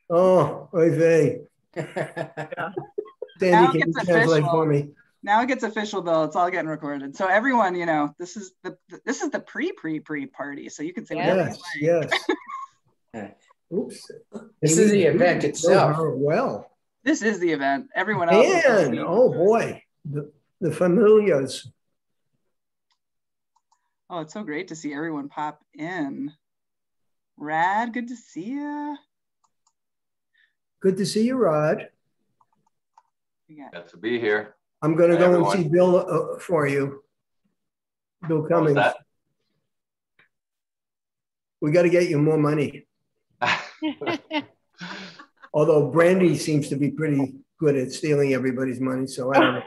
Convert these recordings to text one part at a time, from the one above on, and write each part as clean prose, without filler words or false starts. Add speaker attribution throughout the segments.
Speaker 1: Oh, oy vey. Sandy, can you translate for me?
Speaker 2: Now it gets official, Bill. It's all getting recorded. So everyone, you know, this is the pre party. So you can say whatever you like.
Speaker 1: Yes. Oops.
Speaker 3: This is the event itself.
Speaker 1: Well.
Speaker 2: This is the event. Everyone else.
Speaker 1: And oh boy, the familiars.
Speaker 2: Oh, it's so great to see everyone pop in. Rad, good to see you.
Speaker 1: Good to see you, Rod.
Speaker 4: Good to be here.
Speaker 1: I'm going to go and see Bill for you. Bill Cummings.
Speaker 4: What was that?
Speaker 1: We got to get you more money. Although Brandy seems to be pretty good at stealing everybody's money, so I don't know.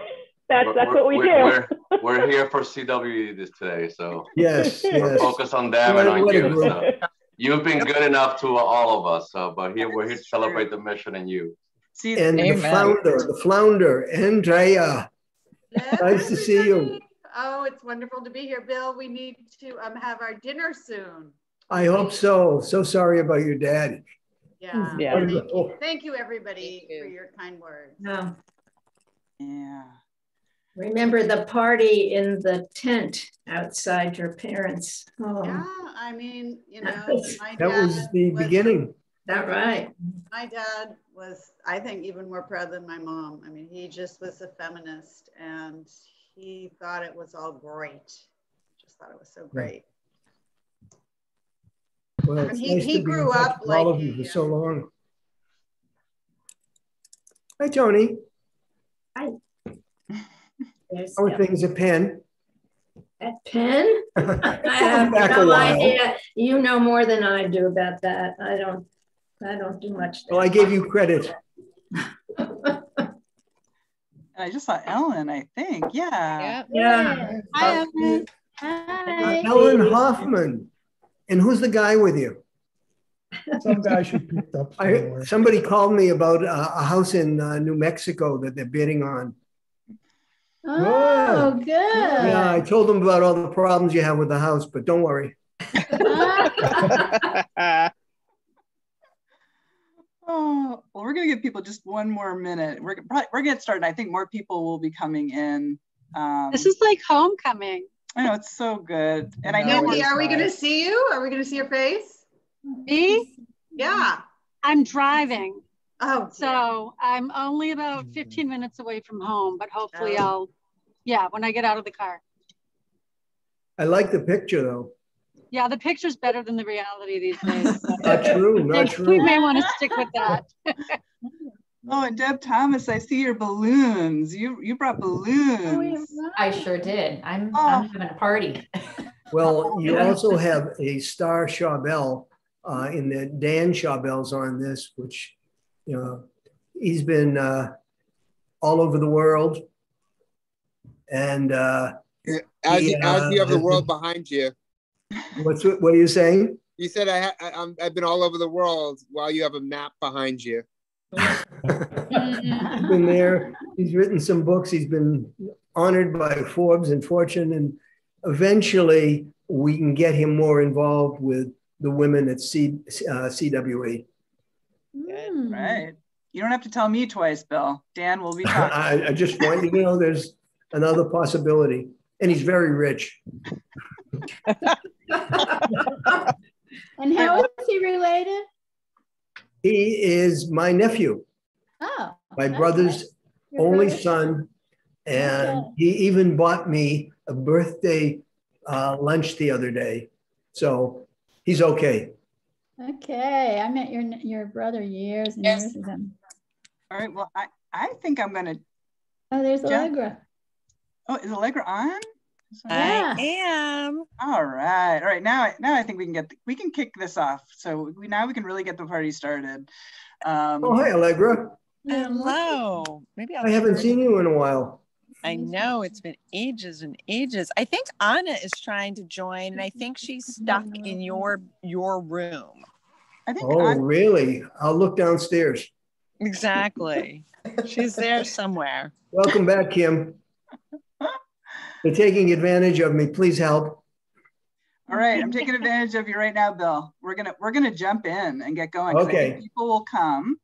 Speaker 5: That's what we do.
Speaker 4: We're here for CWE today, so
Speaker 1: yes.
Speaker 4: We're focused on them and on you. So. You've been good enough to all of us, but we're here to celebrate the mission and you.
Speaker 1: And the flounder, Andrea. Nice to see you.
Speaker 6: Oh, it's wonderful to be here, Bill. We need to have our dinner soon.
Speaker 1: I hope so. So sorry about your dad.
Speaker 6: Yeah. Thank you, everybody, for your kind words.
Speaker 2: Yeah.
Speaker 7: Remember the party in the tent outside your parents' home.
Speaker 6: Yeah, I mean, you know,
Speaker 1: that was the beginning.
Speaker 7: That right.
Speaker 6: My dad was, I think, even more proud than my mom. I mean, he just was a feminist and he thought it was all great. Just thought it was so great.
Speaker 1: Well, it's nice
Speaker 6: he
Speaker 1: to
Speaker 6: grew
Speaker 1: be
Speaker 6: up
Speaker 1: like all of you for so long. Hi, Tony.
Speaker 7: Hi.
Speaker 1: How are things at Penn?
Speaker 7: At Penn? I have no idea. You know more than I do about that. I don't do much.
Speaker 1: Well, I gave you credit.
Speaker 2: I just saw Ellen, I think. Yeah.
Speaker 7: Yeah.
Speaker 8: Hi, Ellen.
Speaker 7: Hi.
Speaker 1: Ellen Hoffman. And who's the guy with you?
Speaker 9: Some guy she picked up.
Speaker 1: Somebody called me about a house in New Mexico that they're bidding on.
Speaker 7: Oh, good.
Speaker 1: Yeah, I told them about all the problems you have with the house, but don't worry.
Speaker 2: Oh, well, we're going to give people just one more minute. We're going to get started. I think more people will be coming in.
Speaker 8: This is like homecoming.
Speaker 2: I know, it's so good. And I know.
Speaker 6: Andy, are we going to see you? Are we going to see your face?
Speaker 8: Me?
Speaker 6: Yeah.
Speaker 8: I'm driving.
Speaker 6: Oh,
Speaker 8: so I'm only about 15 minutes away from home, but hopefully when I get out of the car.
Speaker 1: I like the picture though.
Speaker 8: Yeah, the picture's better than the reality these days.
Speaker 1: Not true, not true.
Speaker 8: We may want to stick with that.
Speaker 2: Oh, and Deb Thomas, I see your balloons. You brought balloons.
Speaker 10: I sure did. I'm having a party.
Speaker 1: Well, you also have a star Schawbel in the Dan Schawbel's on this, which, you know, he's been all over the world. And
Speaker 11: as you have the world behind you.
Speaker 1: What are you saying?
Speaker 11: You said I've been all over the world while you have a map behind you.
Speaker 1: He's been there. He's written some books. He's been honored by Forbes and Fortune, and eventually we can get him more involved with the women at CWE.
Speaker 2: Good. Right. You don't have to tell me twice, Bill. Dan will be talking.
Speaker 1: I just want you to know there's another possibility, and he's very rich.
Speaker 7: And how is he related?
Speaker 1: He is my nephew.
Speaker 7: Oh,
Speaker 1: my brother's only son. And he even bought me a birthday lunch the other day. So he's okay.
Speaker 12: Okay. I met your brother years and years ago.
Speaker 2: All right. Well, I think I'm going to.
Speaker 12: Oh, there's Allegra.
Speaker 2: Oh, is Allegra on?
Speaker 13: I am.
Speaker 2: All right. All right. Now I think we can kick this off. So we can really get the party started.
Speaker 1: Oh, hi, Allegra.
Speaker 13: Hello. Maybe
Speaker 1: I haven't seen you in a while.
Speaker 13: I know it's been ages and ages. I think Anna is trying to join, and I think she's stuck in your room.
Speaker 2: I think.
Speaker 1: Oh, really? I'll look downstairs.
Speaker 13: Exactly. She's there somewhere.
Speaker 1: Welcome back, Kim. They're taking advantage of me. Please help.
Speaker 2: All right, I'm taking advantage of you right now, Bill. We're gonna jump in and get going. Okay. I think people will come,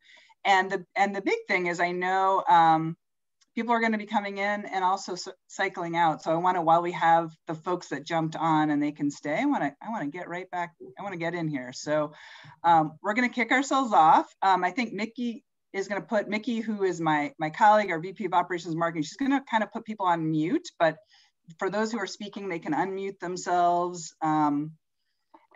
Speaker 2: and the big thing is I know people are going to be coming in and also cycling out. So I want to, while we have the folks that jumped on and they can stay, I want to get right back. I want to get in here. So we're going to kick ourselves off. I think Mickey is going to put Mickey, who is my colleague, our VP of Operations Marketing. She's going to kind of put people on mute, but for those who are speaking, they can unmute themselves. And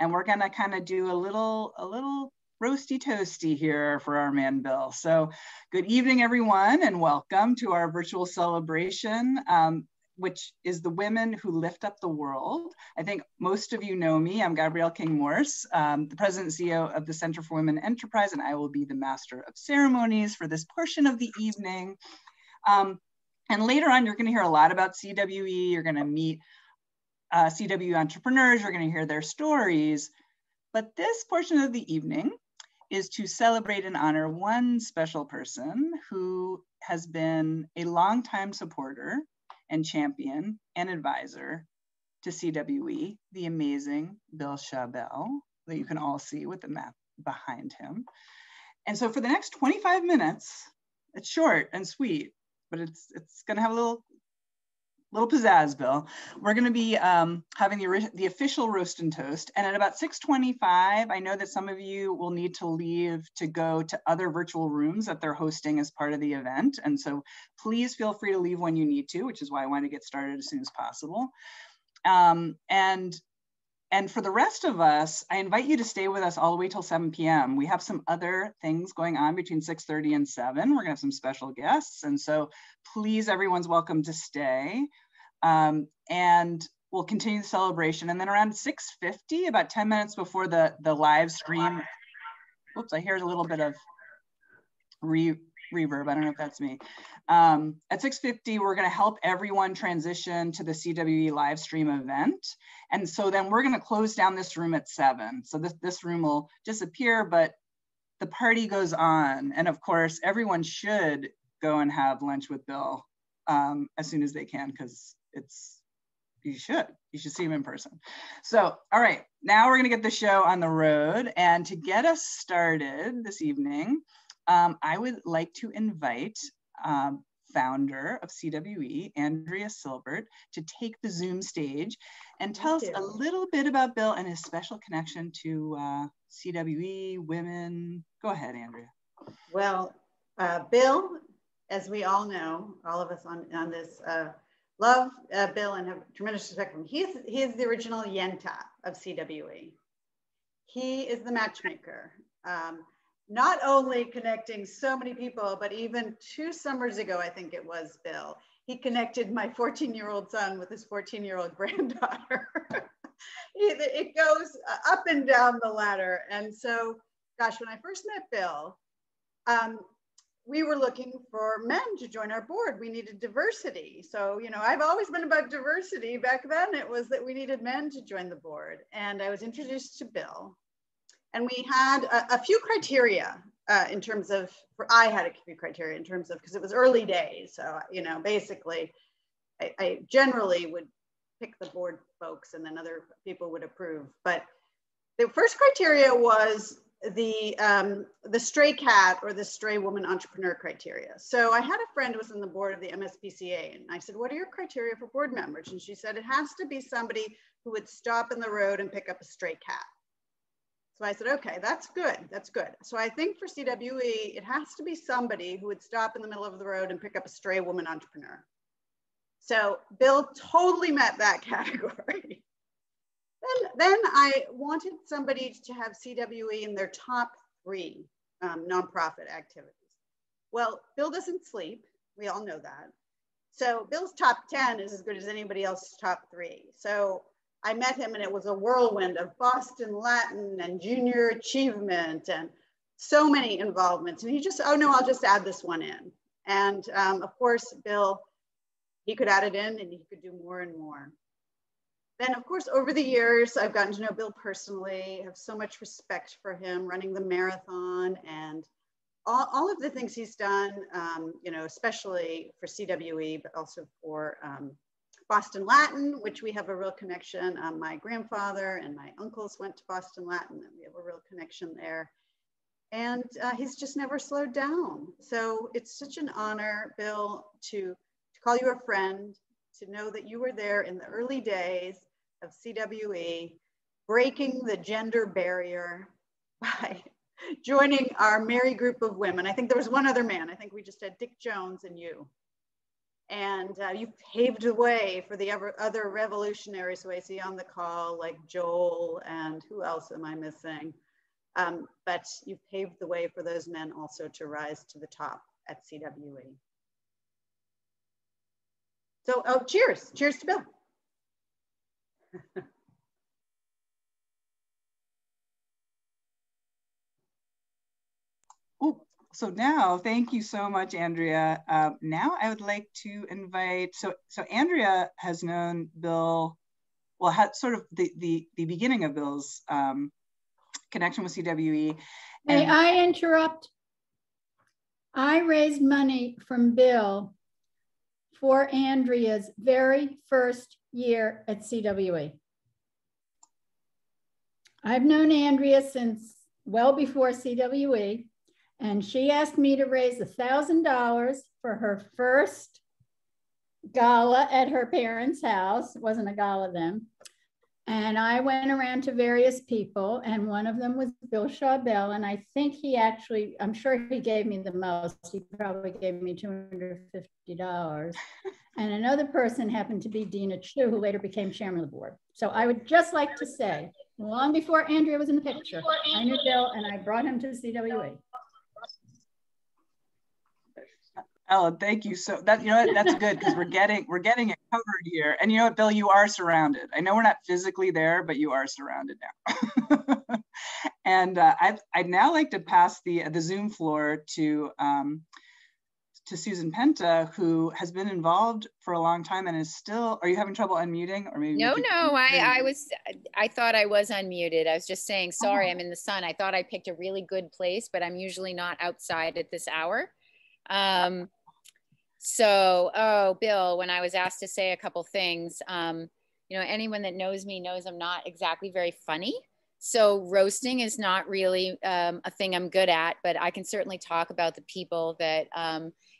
Speaker 2: we're going to kind of do a little roasty toasty here for our man Bill. So good evening, everyone, and welcome to our virtual celebration, which is the Women Who Lift Up the World. I think most of you know me. I'm Gabrielle King-Morse, the President and CEO of the Center for Women Enterprise, and I will be the Master of Ceremonies for this portion of the evening. And later on, you're going to hear a lot about CWE. You're going to meet CWE entrepreneurs. You're going to hear their stories. But this portion of the evening is to celebrate and honor one special person who has been a longtime supporter and champion and advisor to CWE, the amazing Bill Schawbel, that you can all see with the map behind him. And so for the next 25 minutes, it's short and sweet, but it's going to have a little pizzazz, Bill. We're going to be having the official roast and toast. And at about 6:25, I know that some of you will need to leave to go to other virtual rooms that they're hosting as part of the event. And so please feel free to leave when you need to, which is why I want to get started as soon as possible. And for the rest of us, I invite you to stay with us all the way till 7 p.m. We have some other things going on between 6:30 and 7. We're going to have some special guests. And so please, everyone's welcome to stay. And we'll continue the celebration. And then around 6:50, about 10 minutes before the live stream, oops, I hear a little bit of reverb. I don't know if that's me. At 6:50, we're going to help everyone transition to the CWE live stream event. And so then we're going to close down this room at 7. So this room will disappear, but the party goes on. And of course, everyone should go and have lunch with Bill as soon as they can, because you should see him in person. So, all right, now we're going to get the show on the road. And to get us started this evening, I would like to invite founder of CWE, Andrea Silbert, to take the Zoom stage and tell us a little bit about Bill and his special connection to CWE, women. Go ahead, Andrea.
Speaker 6: Well, Bill, as we all know, all of us on this, love Bill and have tremendous respect for him. He is the original Yenta of CWE. He is the matchmaker. Not only connecting so many people, but even 2 summers ago, I think it was, Bill, he connected my 14-year-old son with his 14-year-old granddaughter. It goes up and down the ladder. And so, gosh, when I first met Bill, we were looking for men to join our board. We needed diversity. So, you know, I've always been about diversity. Back then, it was that we needed men to join the board. And I was introduced to Bill. And we had a few criteria in terms of, I had a few criteria in terms of, because it was early days. So, you know, basically, I generally would pick the board folks and then other people would approve. But the first criteria was the stray cat or the stray woman entrepreneur criteria. So I had a friend who was on the board of the MSPCA, and I said, what are your criteria for board members? And she said, it has to be somebody who would stop in the road and pick up a stray cat. So I said, okay, that's good. That's good. So I think for CWE, it has to be somebody who would stop in the middle of the road and pick up a stray woman entrepreneur. So Bill totally met that category. Then I wanted somebody to have CWE in their top 3 nonprofit activities. Well, Bill doesn't sleep. We all know that. So Bill's top 10 is as good as anybody else's top 3. So I met him and it was a whirlwind of Boston Latin and junior achievement and so many involvements. And he just, oh no, I'll just add this one in. And of course, Bill, he could add it in and he could do more and more. Then of course, over the years, I've gotten to know Bill personally, have so much respect for him, running the marathon and all of the things he's done, you know, especially for CWE, but also for Boston Latin, which we have a real connection. My grandfather and my uncles went to Boston Latin, and we have a real connection there. And he's just never slowed down. So it's such an honor, Bill, to call you a friend, to know that you were there in the early days of CWE, breaking the gender barrier by joining our merry group of women. I think there was one other man. I think we just had Dick Jones and you. And you paved the way for the other revolutionaries who I see on the call, like Joel, and who else am I missing? But you paved the way for those men also to rise to the top at CWE. So, oh, cheers. Cheers to Bill.
Speaker 2: So now, thank you so much, Andrea. Now I would like to invite, so Andrea has known Bill, well, had sort of the beginning of Bill's connection with CWE.
Speaker 12: May I interrupt? I raised money from Bill for Andrea's very first year at CWE. I've known Andrea since well before CWE. And she asked me to raise $1,000 for her first gala at her parents' house. It wasn't a gala then. And I went around to various people, and one of them was Bill Schawbel. And I think he actually, I'm sure he gave me the most. He probably gave me $250. And another person happened to be Dina Chu, who later became chairman of the board. So I would just like to say, long before Andrea was in the picture, I knew Bill and I brought him to CWE.
Speaker 2: Ellen, thank you. So that, you know what, that's good, because we're getting it covered here. And you know what, Bill, you are surrounded. I know we're not physically there, but you are surrounded now. And I'd now like to pass the Zoom floor to Susan Penta, who has been involved for a long time and is still. Are you having trouble unmuting, or maybe?
Speaker 14: No, I thought I was unmuted. I was just saying, sorry, I'm in the sun. I thought I picked a really good place, but I'm usually not outside at this hour. So, Bill, when I was asked to say a couple things, you know, anyone that knows me knows I'm not exactly very funny. So roasting is not really a thing I'm good at, but I can certainly talk about the people that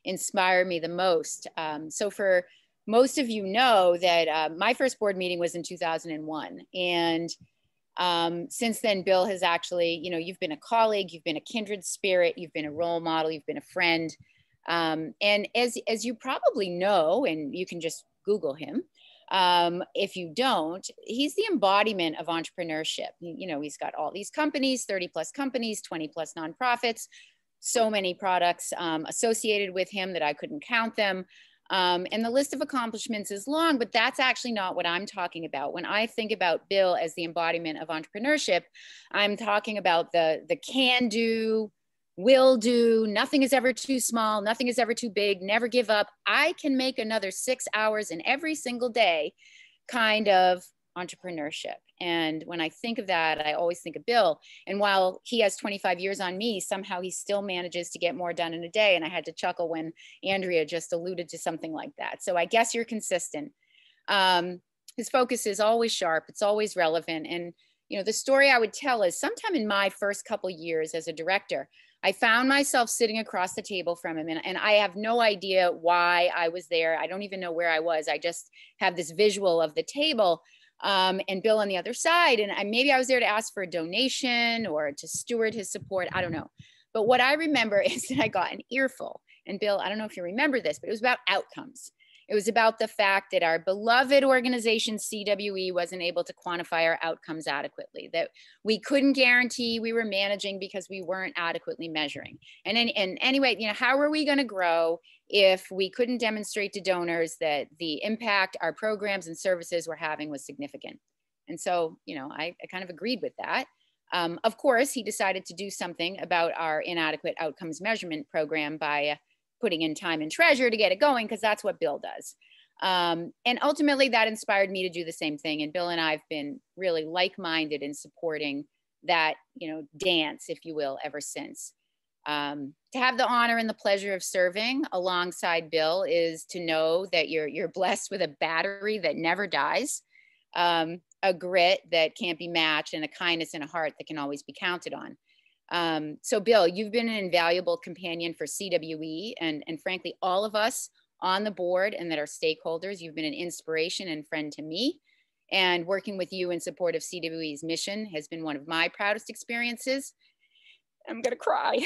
Speaker 14: inspire me the most. So for most of you know that my first board meeting was in 2001. And since then, Bill has actually, you know, you've been a colleague, you've been a kindred spirit, you've been a role model, you've been a friend. And as you probably know, and you can just Google him, if you don't, he's the embodiment of entrepreneurship. You know, he's got all these companies, 30 plus companies, 20 plus nonprofits, so many products associated with him that I couldn't count them. And the list of accomplishments is long, but that's actually not what I'm talking about. When I think about Bill as the embodiment of entrepreneurship, I'm talking about the can-do, will do, nothing is ever too small, nothing is ever too big, never give up. I can make another 6 hours in every single day kind of entrepreneurship. And when I think of that, I always think of Bill. And while he has 25 years on me, somehow he still manages to get more done in a day. And I had to chuckle when Andrea just alluded to something like that. So I guess you're consistent. His focus is always sharp. It's always relevant. And, you know, the story I would tell is sometime in my first couple years as a director, I found myself sitting across the table from him, and I have no idea why I was there. I don't even know where I was. I just have this visual of the table and Bill on the other side. And maybe I was there to ask for a donation or to steward his support. I don't know. But what I remember is that I got an earful. And Bill, I don't know if you remember this, but it was about outcomes. It was about the fact that our beloved organization, CWE, wasn't able to quantify our outcomes adequately, that we couldn't guarantee we were managing because we weren't adequately measuring. And anyway, you know, how are we going to grow if we couldn't demonstrate to donors that the impact our programs and services were having was significant? And so, you know, I kind of agreed with that. Of course, he decided to do something about our inadequate outcomes measurement program by putting in time and treasure to get it going, because that's what Bill does. And ultimately that inspired me to do the same thing. And Bill and I have been really like-minded in supporting that, you know, dance, if you will, ever since. To have the honor and the pleasure of serving alongside Bill is to know that you're blessed with a battery that never dies, a grit that can't be matched, and a kindness and a heart that can always be counted on. So Bill, you've been an invaluable companion for CWE and frankly, all of us on the board and that are stakeholders. You've been an inspiration and friend to me. And working with you in support of CWE's mission has been one of my proudest experiences. I'm gonna cry.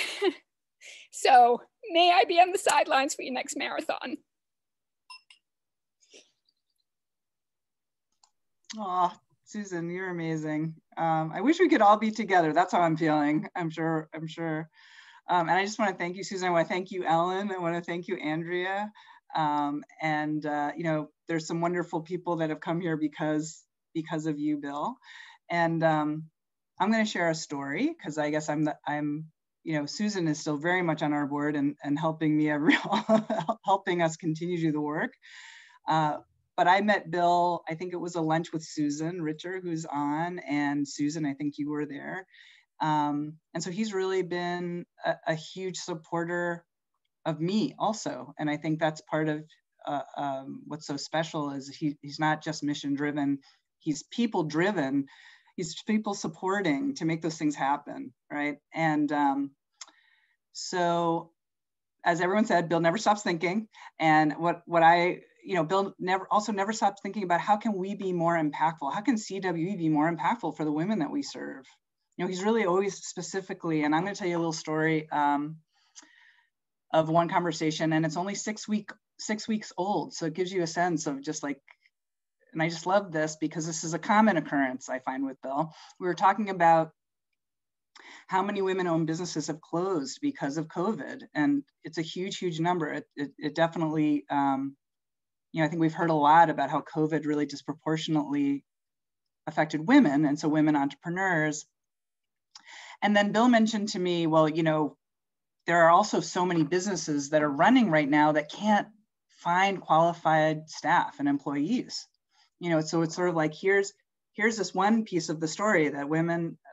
Speaker 14: So may I be on the sidelines for your next marathon.
Speaker 2: Oh, Susan, you're amazing. I wish we could all be together. That's how I'm feeling. I'm sure. And I just want to thank you, Susan. I want to thank you, Ellen. I want to thank you, Andrea. You know, there's some wonderful people that have come here because of you, Bill. And I'm going to share a story because I guess you know, Susan is still very much on our board and helping me helping us continue to do the work. But I met Bill, I think it was a lunch with Susan Richer, who's on, and Susan, I think you were there. And so he's really been a huge supporter of me also. And I think that's part of what's so special is he's not just mission driven, he's people driven. He's people supporting to make those things happen, right? And so, as everyone said, Bill never stops thinking. And Bill never stops thinking about how can we be more impactful? How can CWE be more impactful for the women that we serve? You know, he's really always specifically, and I'm going to tell you a little story of one conversation, and it's only 6 weeks old, so it gives you a sense of just like. And I just love this because this is a common occurrence I find with Bill. We were talking about how many women-owned businesses have closed because of COVID. And it's a huge, huge number. It definitely, you know, I think we've heard a lot about how COVID really disproportionately affected women. And so women entrepreneurs. And then Bill mentioned to me, well, you know, there are also so many businesses that are running right now that can't find qualified staff and employees. You know, so it's sort of like, here's this one piece of the story that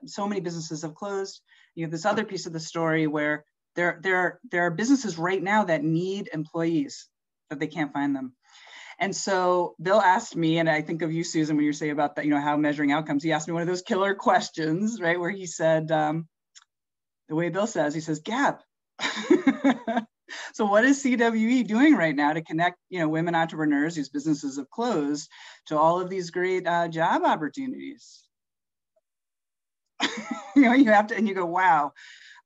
Speaker 2: so many businesses have closed. You have this other piece of the story where there are businesses right now that need employees, but they can't find them. And so Bill asked me, and I think of you, Susan, when you say about that, you know, how measuring outcomes, he asked me one of those killer questions, right? Where he said, the way Bill says, he says, Gab, so what is CWE doing right now to connect, you know, women entrepreneurs whose businesses have closed to all of these great job opportunities? You know, you have to, and you go, wow.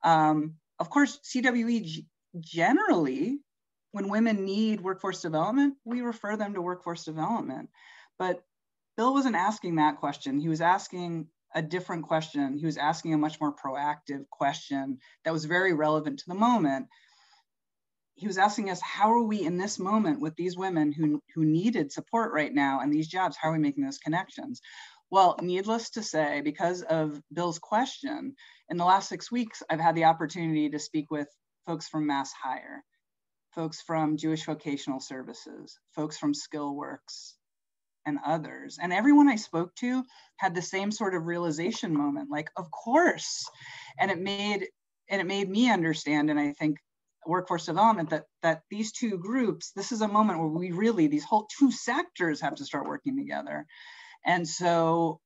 Speaker 2: Of course, CWE generally, when women need workforce development, we refer them to workforce development. But Bill wasn't asking that question. He was asking a different question. He was asking a much more proactive question that was very relevant to the moment. He was asking us, how are we in this moment with these women who needed support right now and these jobs, how are we making those connections? Well, needless to say, because of Bill's question, in the last 6 weeks, I've had the opportunity to speak with folks from Mass Hire, folks from Jewish Vocational Services, folks from SkillWorks, and others. And everyone I spoke to had the same sort of realization moment, like, of course. And it made me understand, and I think workforce development, that these two groups, this is a moment where we really, these whole two sectors have to start working together. And so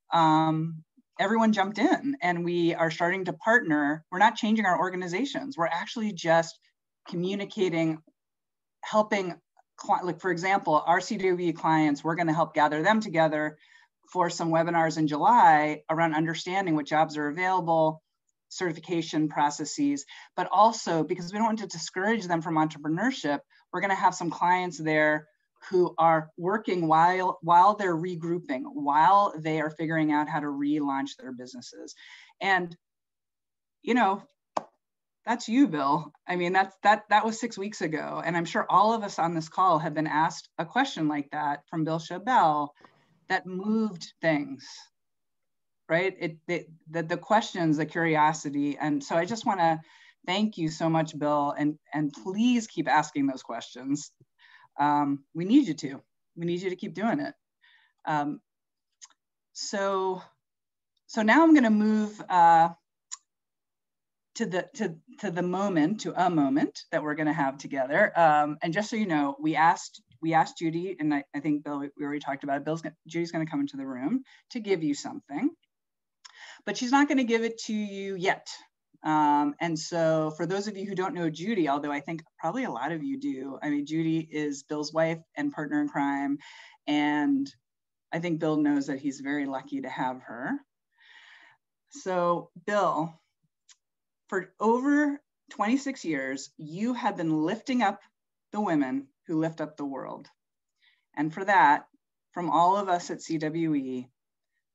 Speaker 2: everyone jumped in and we are starting to partner. We're not changing our organizations. We're actually just communicating, helping, like for example, our CWE clients, we're gonna help gather them together for some webinars in July around understanding what jobs are available, certification processes, but also because we don't want to discourage them from entrepreneurship, we're going to have some clients there who are working while they're regrouping, while they are figuring out how to relaunch their businesses. And, you know, that's you, Bill. I mean, that was 6 weeks ago. And I'm sure all of us on this call have been asked a question like that from Bill Schawbel that moved things. Right? The questions, the curiosity. And so I just want to thank you so much, Bill, and please keep asking those questions. We need you to. We need you to keep doing it. So now I'm going to move to a moment that we're going to have together. And just so you know, we asked Judy, and I think Bill, we already talked about it. Judy's going to come into the room to give you something, but she's not going to give it to you yet. And so for those of you who don't know Judy, although I think probably a lot of you do, I mean, Judy is Bill's wife and partner in crime. And I think Bill knows that he's very lucky to have her. So Bill, for over 26 years, you have been lifting up the women who lift up the world. And for that, from all of us at CWE,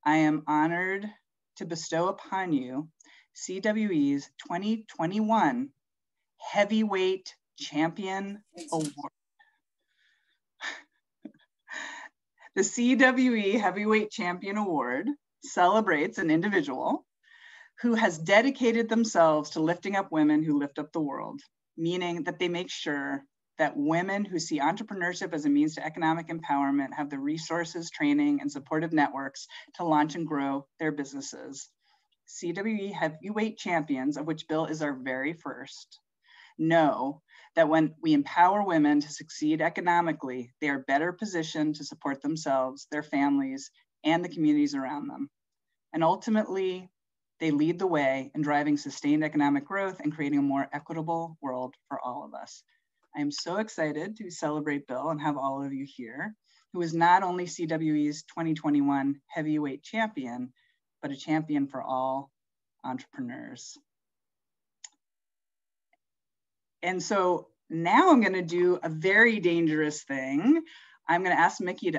Speaker 2: I am honored to bestow upon you CWE's 2021 Heavyweight Champion Award. The CWE Heavyweight Champion Award celebrates an individual who has dedicated themselves to lifting up women who lift up the world, meaning that they make sure that women who see entrepreneurship as a means to economic empowerment have the resources, training, and supportive networks to launch and grow their businesses. CWE Heavyweight Champions, of which Bill is our very first, know that when we empower women to succeed economically, they are better positioned to support themselves, their families, and the communities around them. And ultimately, they lead the way in driving sustained economic growth and creating a more equitable world for all of us. I am so excited to celebrate Bill and have all of you here, who is not only CWE's 2021 Heavyweight Champion, but a champion for all entrepreneurs. And so now I'm going to do a very dangerous thing. I'm going to ask Mickey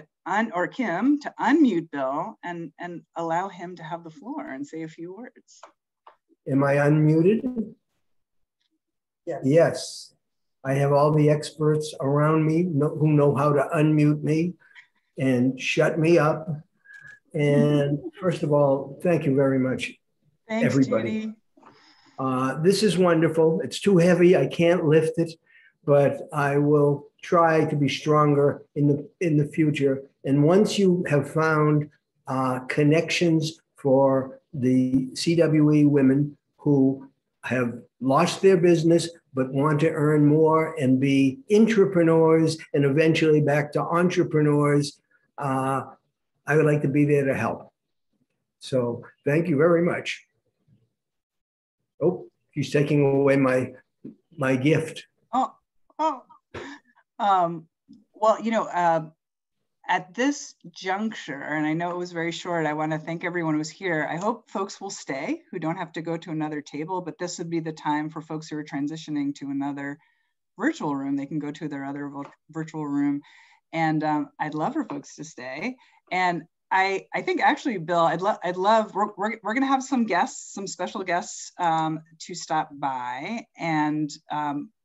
Speaker 2: or Kim to unmute Bill and allow him to have the floor and say a few words.
Speaker 1: Am I unmuted?
Speaker 2: Yes.
Speaker 1: Yes. I have all the experts around me who know how to unmute me and shut me up. And first of all, thank you very much, everybody.
Speaker 2: Judy.
Speaker 1: This is wonderful. It's too heavy. I can't lift it, but I will try to be stronger in the future. And once you have found connections for the CWE women who have lost their business but want to earn more and be intrapreneurs and eventually back to entrepreneurs, I would like to be there to help. So thank you very much. Oh, he's taking away my gift.
Speaker 2: Well, you know, at this juncture, and I know it was very short, I want to thank everyone who was here. I hope folks will stay who don't have to go to another table, but this would be the time for folks who are transitioning to another virtual room. They can go to their other virtual room. And I'd love for folks to stay. And I think actually, Bill, I'd love, we're going to have some guests, some special guests to stop by. And,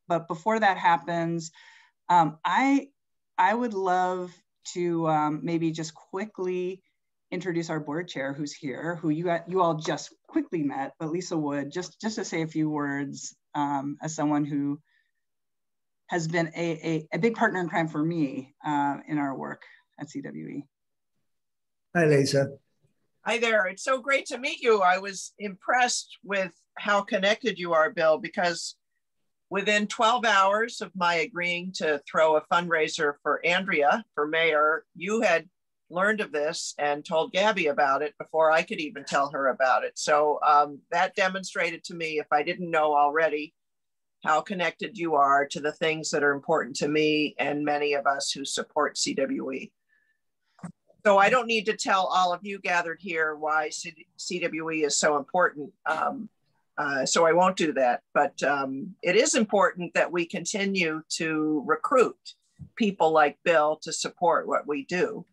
Speaker 2: but before that happens, I would love to maybe just quickly introduce our board chair who's here, who you all just quickly met, but Lisa Wood, just to say a few words as someone who has been a big partner in crime for me in our work at CWE.
Speaker 1: Hi, Lisa.
Speaker 15: Hi there. It's so great to meet you. I was impressed with how connected you are, Bill, because within 12 hours of my agreeing to throw a fundraiser for Andrea for mayor, you had learned of this and told Gabby about it before I could even tell her about it. So that demonstrated to me, if I didn't know already, how connected you are to the things that are important to me and many of us who support CWE. So I don't need to tell all of you gathered here why CWE is so important. So I won't do that, but it is important that we continue to recruit people like Bill to support what we do.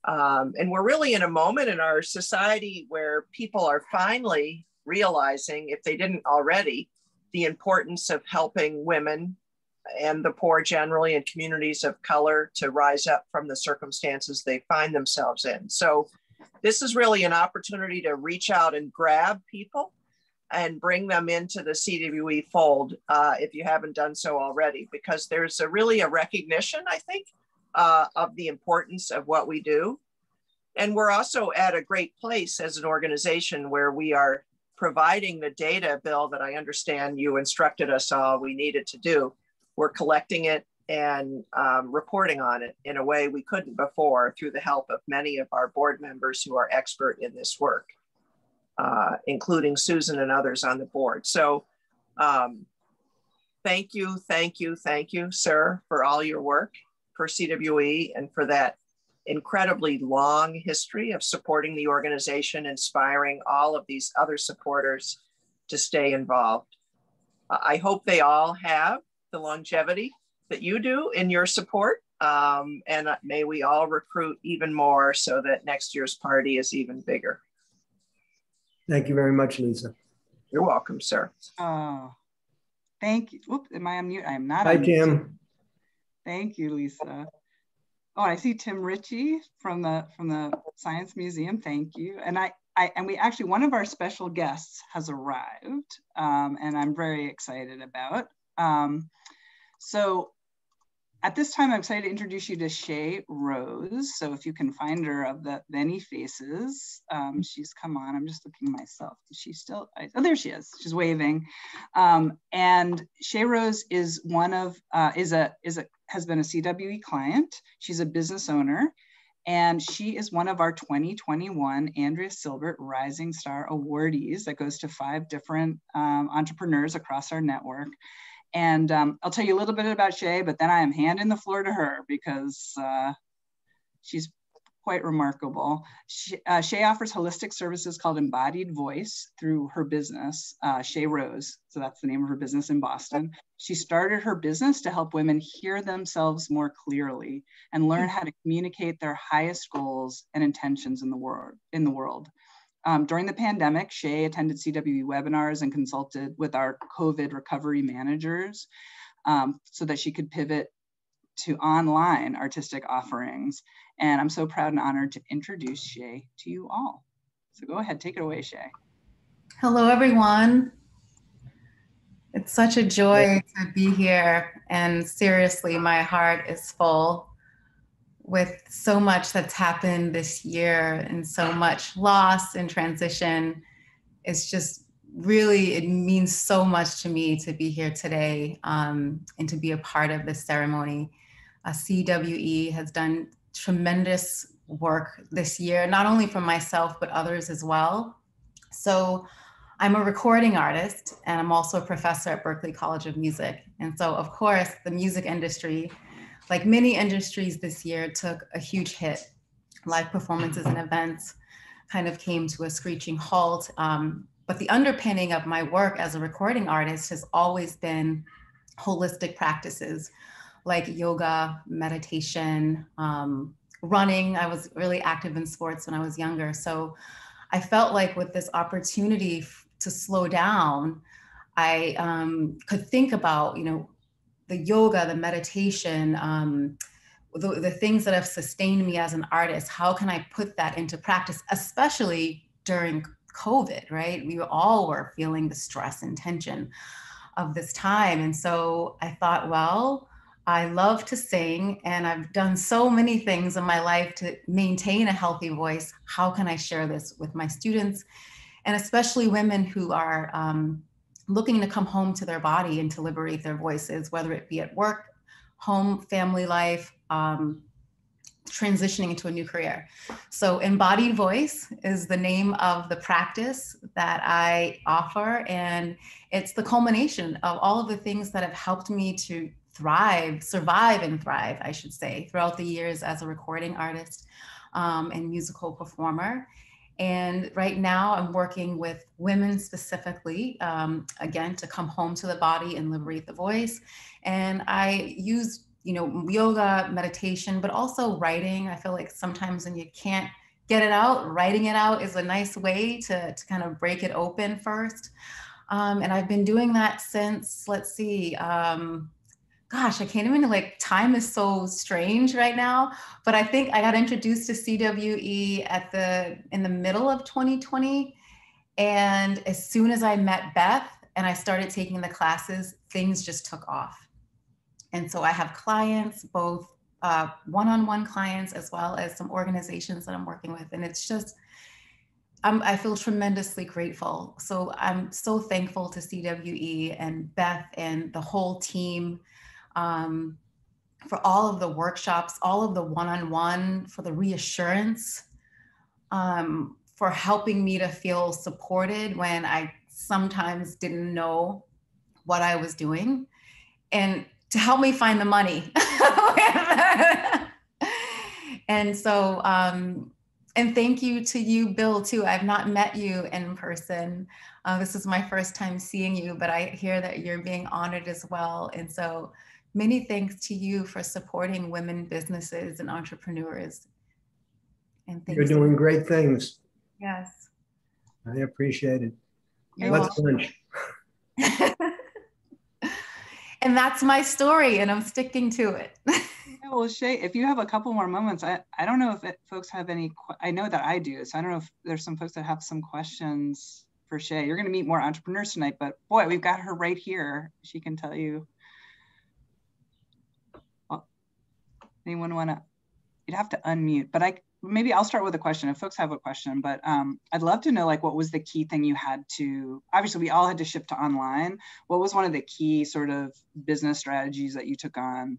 Speaker 15: And we're really in a moment in our society where people are finally realizing, if they didn't already, the importance of helping women and the poor generally and communities of color to rise up from the circumstances they find themselves in. So this is really an opportunity to reach out and grab people and bring them into the CWE fold if you haven't done so already, because there's really a recognition, I think, of the importance of what we do. And we're also at a great place as an organization where we are providing the data, Bill, that I understand you instructed us all we needed to do. We're collecting it and reporting on it in a way we couldn't before through the help of many of our board members who are expert in this work, including Susan and others on the board. So thank you, sir, for all your work for CWE and for that incredibly long history of supporting the organization, inspiring all of these other supporters to stay involved. I hope they all have the longevity that you do in your support, and may we all recruit even more so that next year's party is even bigger.
Speaker 1: Thank you very much, Lisa.
Speaker 15: You're welcome, sir.
Speaker 2: Oh, thank you. Oops, am I on mute? I am not.
Speaker 1: Hi, Tim.
Speaker 2: Thank you, Lisa. Oh, I see Tim Ritchie from the Science Museum. Thank you. And we actually, one of our special guests has arrived, and I'm very excited about. So at this time, I'm excited to introduce you to Shay Rose. So if you can find her of the many faces, she's come on. I'm just looking myself. Is she still? Oh, there she is. She's waving. And Shay Rose is one of has been a CWE client. She's a business owner, and she is one of our 2021 Andrea Silbert Rising Star awardees that goes to 5 different entrepreneurs across our network. And I'll tell you a little bit about Shay, but then I am handing the floor to her because she's quite remarkable. Shay offers holistic services called Embodied Voice through her business, Shay Rose. So that's the name of her business in Boston. She started her business to help women hear themselves more clearly and learn how to communicate their highest goals and intentions in the world. During the pandemic, Shay attended CWE webinars and consulted with our COVID recovery managers so that she could pivot to online artistic offerings. And I'm so proud and honored to introduce Shay to you all. So go ahead, take it away, Shay.
Speaker 16: Hello, everyone. It's such a joy to be here. And seriously, my heart is full with so much that's happened this year and so much loss and transition. It's just really, it means so much to me to be here today and to be a part of this ceremony. CWE has done tremendous work this year, not only for myself, but others as well. So I'm a recording artist and I'm also a professor at Berklee College of Music. And so of course, the music industry, like many industries this year, took a huge hit. Live performances and events kind of came to a screeching halt. But the underpinning of my work as a recording artist has always been holistic practices like yoga, meditation, running. I was really active in sports when I was younger. So I felt like with this opportunity to slow down, I could think about, the yoga, the meditation, the things that have sustained me as an artist. How can I put that into practice, especially during COVID, right? We all were feeling the stress and tension of this time. And so I thought, well, I love to sing and I've done so many things in my life to maintain a healthy voice. How can I share this with my students? And especially women who are looking to come home to their body and to liberate their voices, whether it be at work, home, family life, transitioning into a new career. So Embodied Voice is the name of the practice that I offer. And it's the culmination of all of the things that have helped me to survive and thrive, I should say, throughout the years as a recording artist and musical performer. And right now I'm working with women specifically, again, to come home to the body and liberate the voice. And I use, yoga, meditation, but also writing. I feel like sometimes when you can't get it out, writing it out is a nice way to kind of break it open first. And I've been doing that since, let's see, gosh, I can't even, time is so strange right now, but I think I got introduced to CWE in the middle of 2020. And as soon as I met Beth and I started taking the classes, things just took off. And so I have clients, both one-on-one clients, as well as some organizations that I'm working with. And it's I feel tremendously grateful. So I'm so thankful to CWE and Beth and the whole team for all of the workshops, all of the one-on-one, for the reassurance, for helping me to feel supported when I sometimes didn't know what I was doing, and to help me find the money. And so, and thank you to you, Bill, too. I've not met you in person. This is my first time seeing you, but I hear that you're being honored as well. And so many thanks to you for supporting women businesses and entrepreneurs. And
Speaker 1: you're doing great things.
Speaker 16: Yes.
Speaker 1: I appreciate it.
Speaker 16: Let's
Speaker 1: lunch.
Speaker 16: And that's my story, and I'm sticking to it.
Speaker 2: Yeah, well, Shay, if you have a couple more moments, I don't know if folks have any, I know that I do, so I don't know if there's some folks that have some questions for Shay. You're gonna meet more entrepreneurs tonight, but boy, we've got her right here. She can tell you. Well, anyone wanna, you'd have to unmute, but maybe I'll start with a question if folks have a question, but I'd love to know, like, what was the key thing you had to, obviously we all had to shift to online. What was one of the key sort of business strategies that you took on,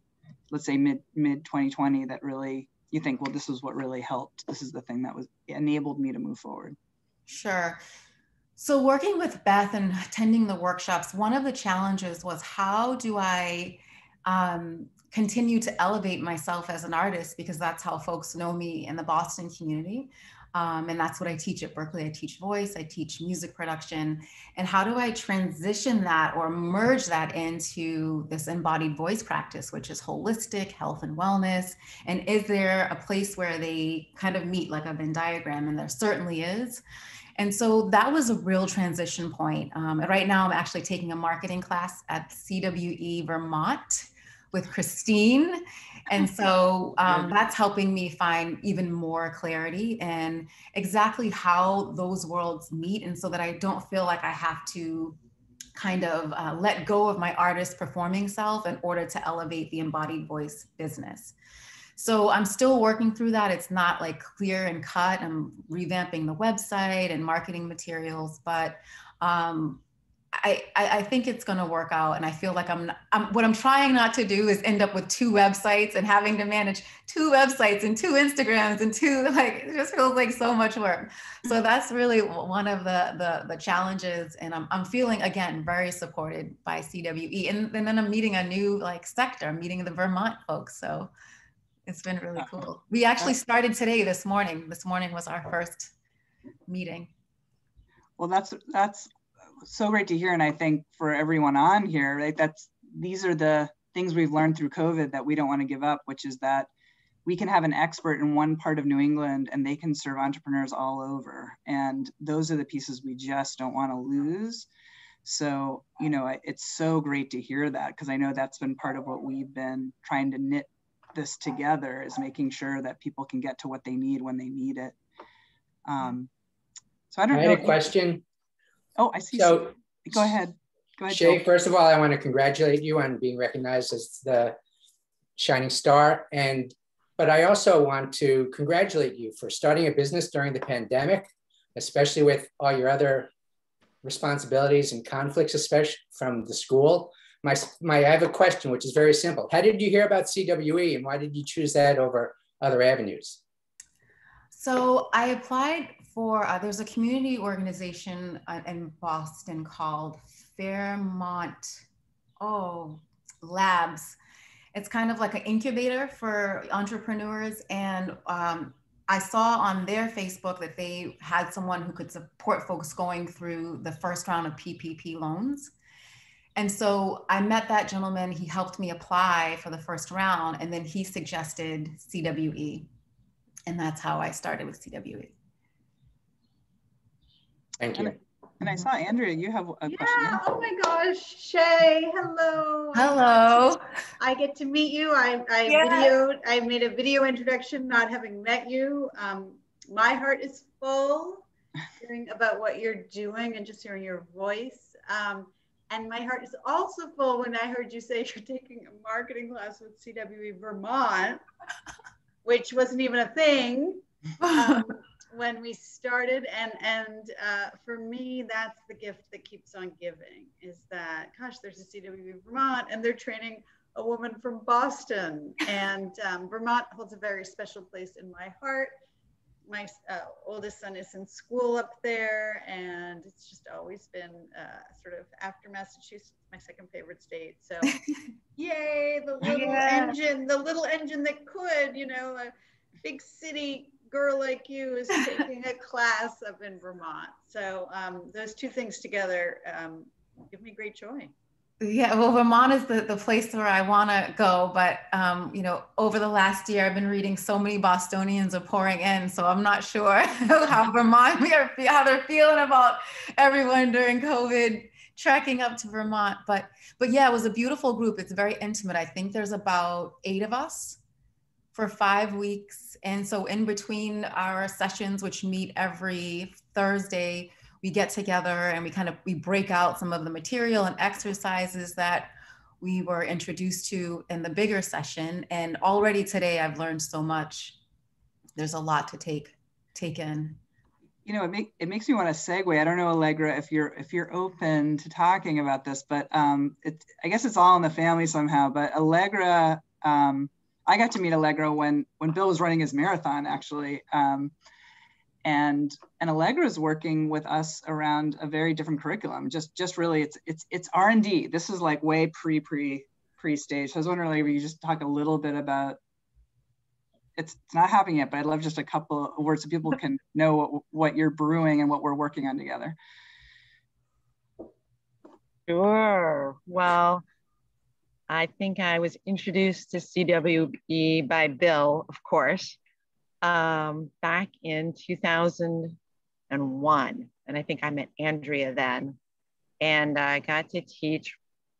Speaker 2: let's say mid 2020, that really, you think, well, this is what really helped. This is the thing that enabled me to move forward.
Speaker 16: Sure. So working with Beth and attending the workshops, one of the challenges was, how do I continue to elevate myself as an artist, because that's how folks know me in the Boston community. And that's what I teach at Berkeley. I teach voice, I teach music production. And how do I transition that or merge that into this embodied voice practice, which is holistic health and wellness? And is there a place where they kind of meet like a Venn diagram? And there certainly is. And so that was a real transition point. Right now I'm actually taking a marketing class at CWE Vermont with Christine. And so that's helping me find even more clarity and exactly how those worlds meet. And so that I don't feel like I have to kind of let go of my artist performing self in order to elevate the embodied voice business. So I'm still working through that. It's not like clear and cut. I'm revamping the website and marketing materials, but I think it's going to work out. And I feel like what I'm trying not to do is end up with 2 websites and having to manage 2 websites and 2 Instagrams and 2, like, it just feels like so much work. So that's really one of the challenges. And I'm feeling, again, very supported by CWE. And then I'm meeting a new like sector. I'm meeting the Vermont folks. So it's been really cool. We actually started today, this morning. This morning was our first meeting.
Speaker 2: Well, that's so great to hear. And I think for everyone on here, right, these are the things we've learned through COVID that we don't want to give up, which is that we can have an expert in one part of New England and they can serve entrepreneurs all over. And those are the pieces we just don't want to lose. So, you know, it's so great to hear that, because I know that's been part of what we've been trying to knit this together, is making sure that people can get to what they need when they need it. So I don't know.
Speaker 3: I had a question.
Speaker 2: Oh, I see.
Speaker 3: So
Speaker 2: go ahead. Go ahead,
Speaker 3: Shay,
Speaker 2: Joel.
Speaker 3: first of all, I want to congratulate you on being recognized as the shining star. But I also want to congratulate you for starting a business during the pandemic, especially with all your other responsibilities and conflicts, especially from the school. I have a question, which is very simple. How did you hear about CWE, and why did you choose that over other avenues?
Speaker 16: So I applied for, there's a community organization in Boston called Fairmont Labs. It's kind of like an incubator for entrepreneurs. And I saw on their Facebook that they had someone who could support folks going through the first round of PPP loans. And so I met that gentleman. He helped me apply for the first round, and then he suggested CWE. And that's how I started with CWE.
Speaker 3: Thank you.
Speaker 2: And I saw, Andrea, you have a question.
Speaker 6: Yeah, oh my gosh, Shay, hello.
Speaker 16: Hello.
Speaker 6: I get to meet you. I made a video introduction not having met you. My heart is full hearing about what you're doing and just hearing your voice. And my heart is also full when I heard you say you're taking a marketing class with CWE Vermont, which wasn't even a thing. when we started, and for me, that's the gift that keeps on giving, is that, gosh, there's a CWE Vermont, and they're training a woman from Boston, and Vermont holds a very special place in my heart. My oldest son is in school up there, and it's just always been sort of, after Massachusetts, my second favorite state. So yay, the little engine, the little engine that could, you know, a big city girl like you is taking a class up in Vermont. So those two things together give me great joy.
Speaker 16: Yeah, well, Vermont is the place where I want to go, but you know, over the last year, I've been reading so many Bostonians are pouring in, so I'm not sure how Vermont, how they're feeling about everyone during COVID trekking up to Vermont. But yeah, it was a beautiful group. It's very intimate. I think there's about 8 of us for 5 weeks, and so in between our sessions, which meet every Thursday, we get together and we break out some of the material and exercises that we were introduced to in the bigger session. And already today I've learned so much. There's a lot to take in.
Speaker 2: You know, it makes me want to segue. I don't know, Allegra, if you're open to talking about this, but I guess it's all in the family somehow. But Allegra, I got to meet Allegra when Bill was running his marathon, actually. And Allegra is working with us around a very different curriculum. Just really, it's R&D. This is like way pre-stage. So I was wondering, Allegra, you just talk a little bit about, it's not happening yet, but I'd love just a couple of words so people can know what you're brewing and what we're working on together.
Speaker 13: Sure. Well, I think I was introduced to CWE by Bill, of course, back in 2001. And I think I met Andrea then. And I got to teach,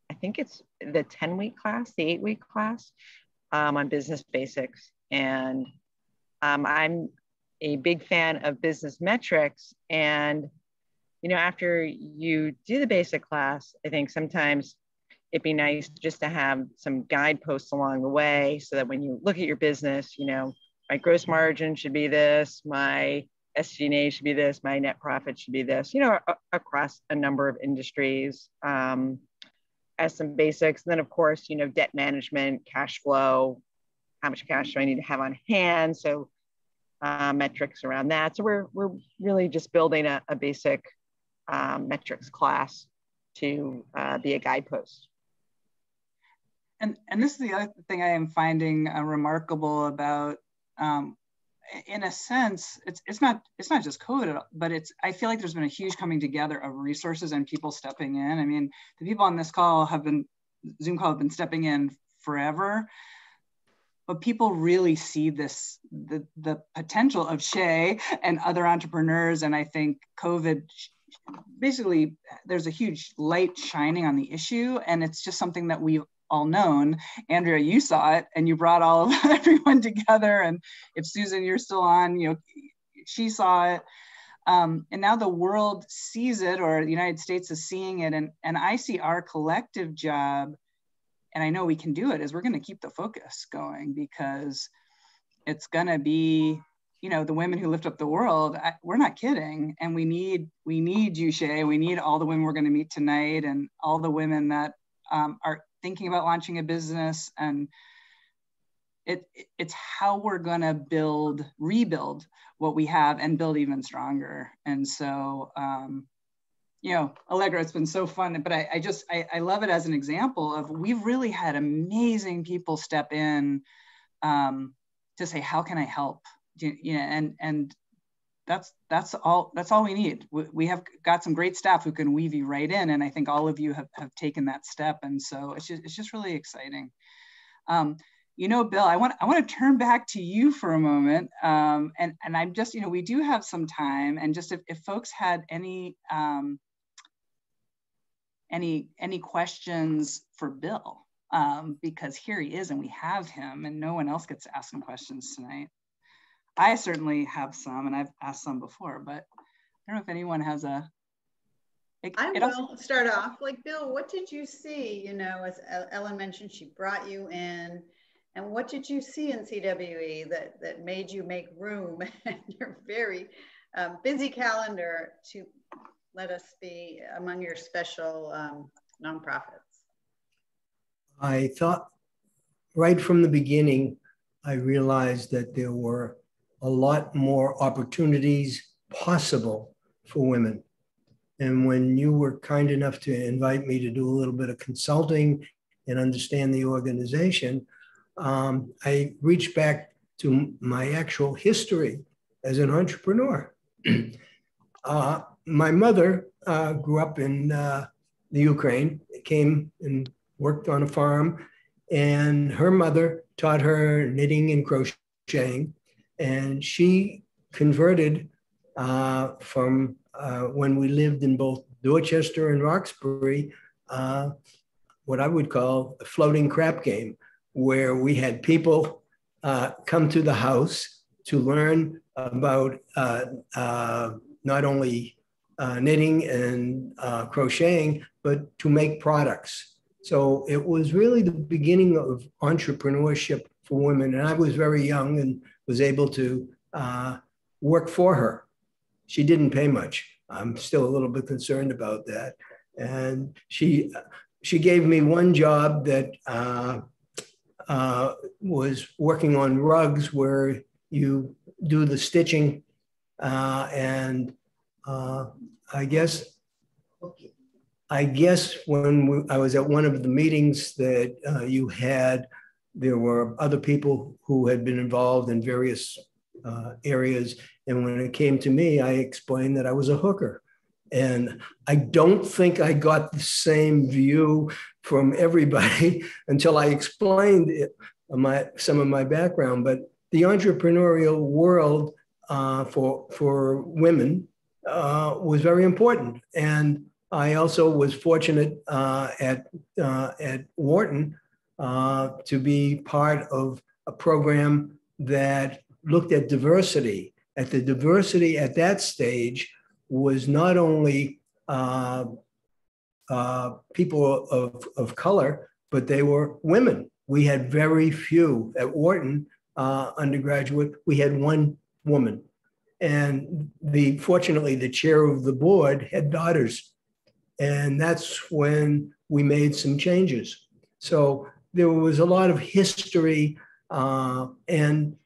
Speaker 13: I think it's the 10-week class, the 8-week class on business basics. And I'm a big fan of business metrics. And, you know, after you do the basic class, I think sometimes it'd be nice just to have some guideposts along the way so that when you look at your business, you know, my gross margin should be this, my SG&A should be this, my net profit should be this, you know, across a number of industries as some basics. And then of course, you know, debt management, cash flow, how much cash do I need to have on hand? So metrics around that. So we're really just building a basic metrics class to be a guidepost.
Speaker 2: And this is the other thing I am finding remarkable about, in a sense, it's not just COVID, but I feel like there's been a huge coming together of resources and people stepping in. I mean, the people on this call Zoom call have been stepping in forever, but people really see the potential of Shay and other entrepreneurs. And I think COVID, basically, there's a huge light shining on the issue, and it's just something that we've all known. Andrea, you saw it, and you brought all of everyone together. And if Susan, you're still on, you know, she saw it. And now the world sees it, or the United States is seeing it. And I see our collective job, and I know we can do it, is we're going to keep the focus going, because it's going to be, you know, the women who lift up the world. We're not kidding. And we need you, Shay. We need all the women we're going to meet tonight, and all the women that are thinking about launching a business. And it's how we're going to rebuild what we have and build even stronger. And so, you know, Allegra, it's been so fun, but I love it as an example of, we've really had amazing people step in to say, how can I help? You know, and that's all we need. We have got some great staff who can weave you right in. And I think all of you have taken that step. And so it's just really exciting. You know, Bill, I want to turn back to you for a moment. And I'm just, you know, we do have some time, and just if folks had any questions for Bill, because here he is and we have him, and no one else gets to ask him questions tonight. I certainly have some, and I've asked some before, but I don't know if anyone has a.
Speaker 6: I will start off. Like, Bill, what did you see? You know, as Ellen mentioned, she brought you in, And what did you see in CWE that made you make room in your very busy calendar to let us be among your special nonprofits?
Speaker 1: I thought right from the beginning, I realized that there were a lot more opportunities possible for women. And when you were kind enough to invite me to do a little bit of consulting and understand the organization, I reached back to my actual history as an entrepreneur. My mother grew up in the Ukraine, came and worked on a farm, and her mother taught her knitting and crocheting, and she converted from when we lived in both Dorchester and Roxbury, what I would call a floating crap game, where we had people come to the house to learn about not only knitting and crocheting, but to make products. So it was really the beginning of entrepreneurship for women. And I was very young and was able to work for her. She didn't pay much. I'm still a little bit concerned about that. And she gave me one job that was working on rugs where you do the stitching. I guess when I was at one of the meetings that you had, there were other people who had been involved in various areas. And when it came to me, I explained that I was a hooker. And I don't think I got the same view from everybody until I explained it, some of my background. But the entrepreneurial world for women was very important. And I also was fortunate at Wharton to be part of a program that looked at diversity. The diversity at that stage was not only people of color, but they were women. We had very few at Wharton undergraduate. We had one woman, and fortunately the chair of the board had daughters, and that's when we made some changes. So there was a lot of history, and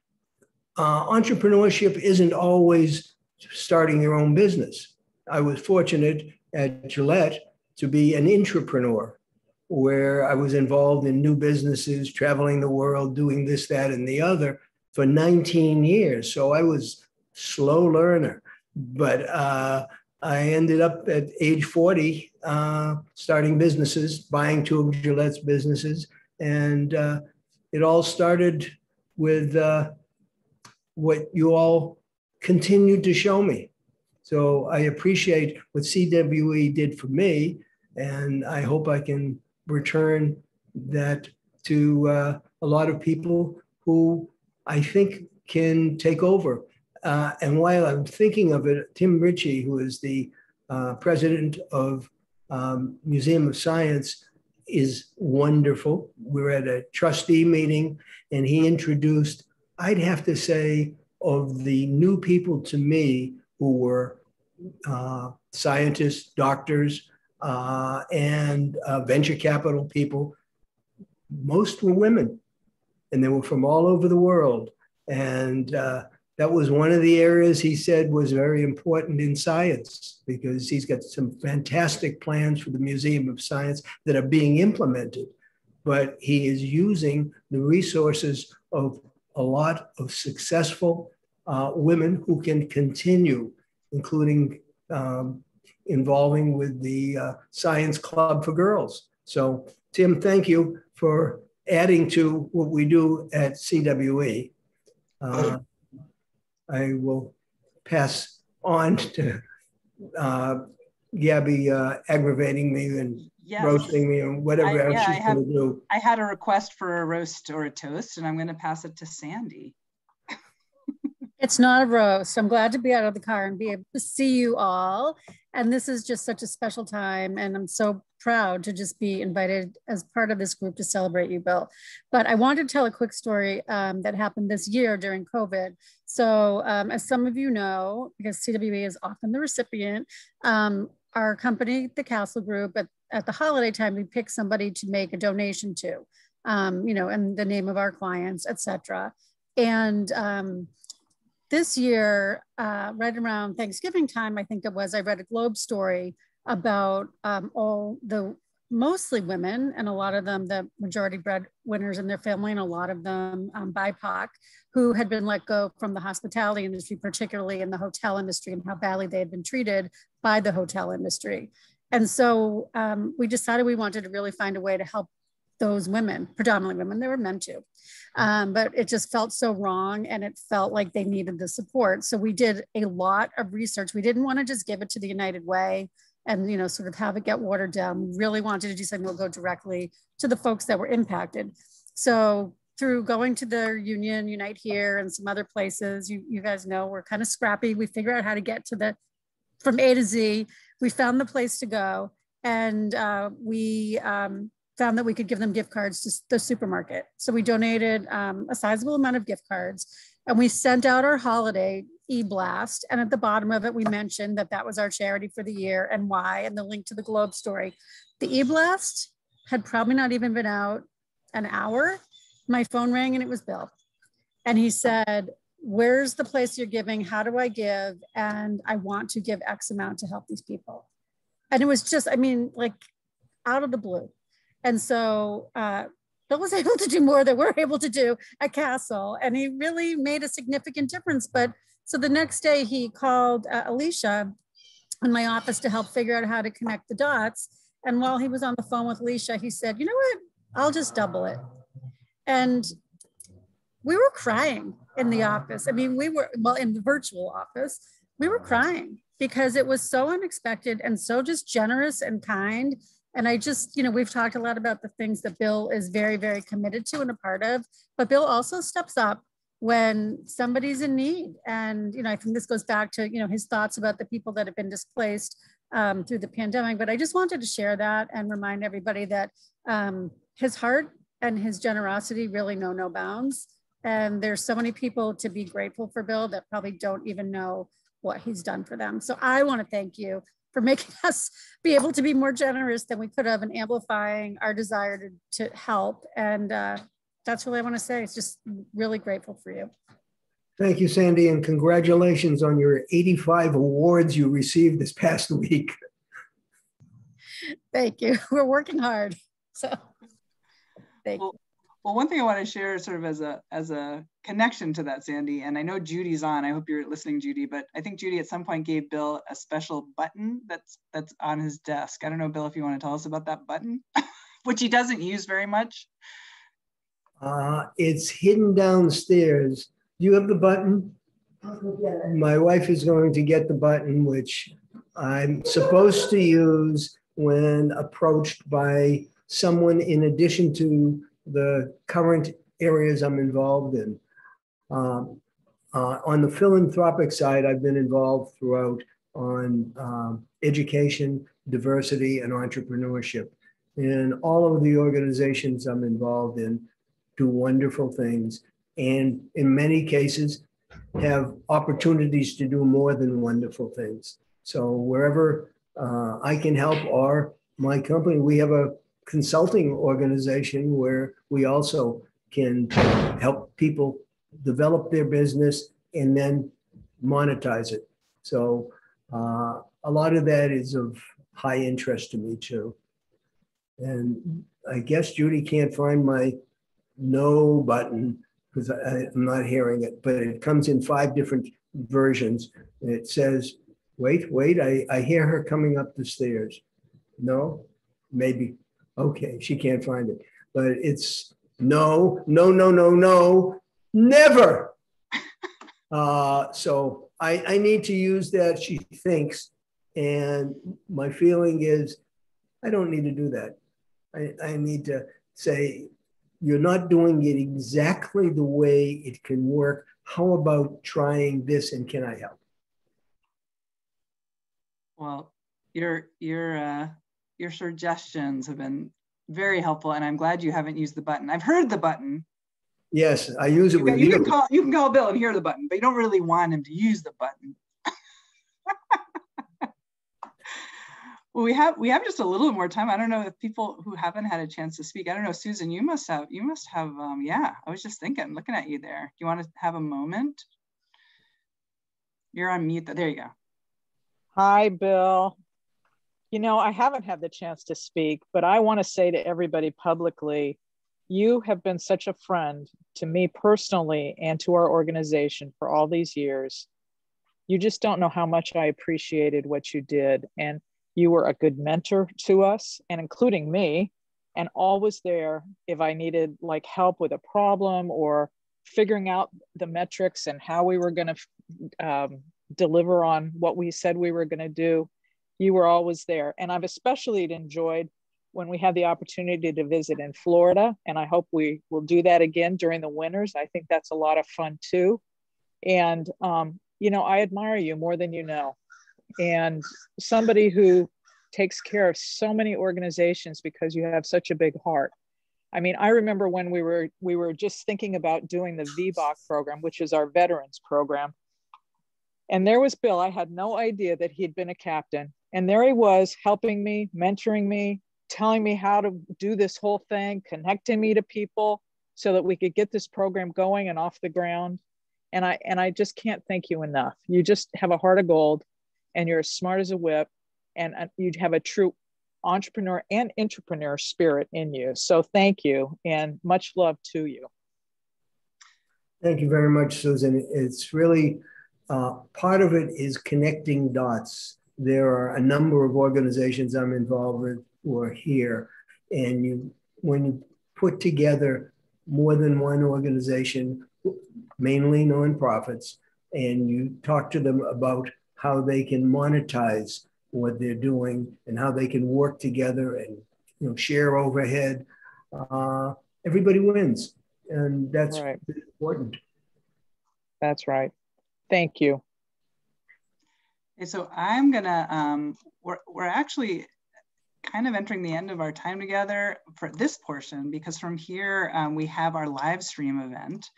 Speaker 1: entrepreneurship isn't always starting your own business. I was fortunate at Gillette to be an intrapreneur, where I was involved in new businesses, traveling the world, doing this, that, and the other for 19 years. So I was a slow learner, but I ended up at age 40, starting businesses, buying two of Gillette's businesses. And it all started with what you all continued to show me. So I appreciate what CWE did for me, and I hope I can return that to a lot of people who I think can take over. And while I'm thinking of it, Tim Ritchie, who is the president of Museum of Science, is wonderful. We're at a trustee meeting, and he introduced, I'd have to say, of the new people to me who were scientists, doctors, and venture capital people, most were women, and they were from all over the world. And that was one of the areas he said was very important in science, because he's got some fantastic plans for the Museum of Science that are being implemented. But he is using the resources of a lot of successful women who can continue, including involving with the Science Club for Girls. So, Tim, thank you for adding to what we do at CWE. I will pass on to Gabby aggravating me and roasting me and whatever else she's going to do.
Speaker 2: I had a request for a roast or a toast, and I'm going to pass it to Sandy.
Speaker 8: It's not a roast. I'm glad to be out of the car and be able to see you all. And this is just such a special time. And I'm so proud to just be invited as part of this group to celebrate you, Bill. But I wanted to tell a quick story that happened this year during COVID. So as some of you know, because CWE is often the recipient, our company, the Castle Group, at the holiday time, we pick somebody to make a donation to, you know, in the name of our clients, et cetera. And this year, right around Thanksgiving time, I think it was, I read a Globe story about all the mostly women, and a lot of them, the majority breadwinners in their family, and a lot of them BIPOC, who had been let go from the hospitality industry, particularly in the hotel industry, and how badly they had been treated by the hotel industry. And so we decided we wanted to really find a way to help those women, predominantly women, there were men too. But it just felt so wrong, and it felt like they needed the support. So we did a lot of research. We didn't want to just give it to the United Way and, you know, sort of have it get watered down. We really wanted to do something that will go directly to the folks that were impacted. So through going to the union, Unite Here, and some other places, you guys know, we're kind of scrappy. We figure out how to get to from A to Z. We found the place to go, and we found that we could give them gift cards to the supermarket. So we donated a sizable amount of gift cards, and we sent out our holiday e-blast. And at the bottom of it, we mentioned that that was our charity for the year and why, and the link to the Globe story. The e-blast had probably not even been out an hour. My phone rang and it was Bill. And he said, where's the place you're giving? How do I give? And I want to give X amount to help these people. And it was just, I mean, like out of the blue. And so Bill was able to do more than we're able to do at Castle. And he really made a significant difference. But so the next day he called Alicia in my office to help figure out how to connect the dots. And while he was on the phone with Alicia, he said, you know what, I'll just double it. And we were crying in the office. I mean, we were, well, in the virtual office, we were crying because it was so unexpected and so just generous and kind. And I just, you know, we've talked a lot about the things that Bill is very, very committed to and a part of, but Bill also steps up when somebody's in need. And, you know, I think this goes back to, you know, his thoughts about the people that have been displaced through the pandemic. But I just wanted to share that and remind everybody that his heart and his generosity really know no bounds. And there's so many people to be grateful for Bill that probably don't even know what he's done for them. So I want to thank you for making us be able to be more generous than we could have and amplifying our desire to help. And that's really I want to say. It's just really grateful for you.
Speaker 1: Thank you, Sandy, and congratulations on your 85 awards you received this past week.
Speaker 8: Thank you. We're working hard. So thank you.
Speaker 2: Well, one thing I want to share sort of as a connection to that, Sandy, and I know Judy's on, I hope you're listening, Judy, but I think Judy at some point gave Bill a special button that's on his desk. I don't know, Bill, if you want to tell us about that button, which he doesn't use very much.
Speaker 1: It's hidden downstairs. Do you have the button? My wife is going to get the button, which I'm supposed to use when approached by someone in addition to the current areas I'm involved in. On the philanthropic side, I've been involved throughout on education, diversity, and entrepreneurship. And all of the organizations I'm involved in do wonderful things, and in many cases have opportunities to do more than wonderful things. So wherever I can help, or my company, we have a consulting organization where we also can help people develop their business and then monetize it. So a lot of that is of high interest to me too. And I guess Judy can't find my no button because I'm not hearing it, but it comes in 5 different versions. And it says, wait, I hear her coming up the stairs. No, maybe. Okay, she can't find it, but it's no, never. So I need to use that, she thinks. And my feeling is, I don't need to do that. I need to say, you're not doing it exactly the way it can work how about trying this and can I help?
Speaker 2: Well, your suggestions have been very helpful, and I'm glad you haven't used the button. I've heard the button.
Speaker 1: Yes, I use it with you.
Speaker 2: You can call Bill and hear the button, but you don't really want him to use the button. Well, we have just a little more time. I don't know if people who haven't had a chance to speak. I don't know, Susan, you must have. Yeah, I was just thinking, looking at you there. Do you want to have a moment? You're on mute. There you go.
Speaker 17: Hi, Bill. You know, I haven't had the chance to speak, but I want to say to everybody publicly, you have been such a friend to me personally and to our organization for all these years. You just don't know how much I appreciated what you did. And you were a good mentor to us, and including me, and always there if I needed like help with a problem or figuring out the metrics and how we were going to deliver on what we said we were going to do. You were always there. And I've especially enjoyed when we had the opportunity to visit in Florida, and I hope we will do that again during the winters. I think that's a lot of fun too. And, you know, I admire you more than you know. And somebody who takes care of so many organizations because you have such a big heart. I mean, I remember when we were just thinking about doing the VBOC program, which is our veterans program. And there was Bill. I had no idea that he'd been a captain. And there he was helping me, mentoring me, telling me how to do this whole thing, connecting me to people so that we could get this program going and off the ground. And I just can't thank you enough. You just have a heart of gold. And you're as smart as a whip, and you have a true entrepreneur and intrapreneur spirit in you. So thank you, and much love to you.
Speaker 1: Thank you very much, Susan. It's really, part of it is connecting dots. There are a number of organizations I'm involved with who are here, and when you put together more than one organization, mainly nonprofits, and you talk to them about how they can monetize what they're doing and how they can work together and share overhead. Everybody wins, and that's right. Important.
Speaker 17: That's right. Thank you.
Speaker 2: Okay, so I'm gonna we're actually kind of entering the end of our time together for this portion, because from here we have our live stream event.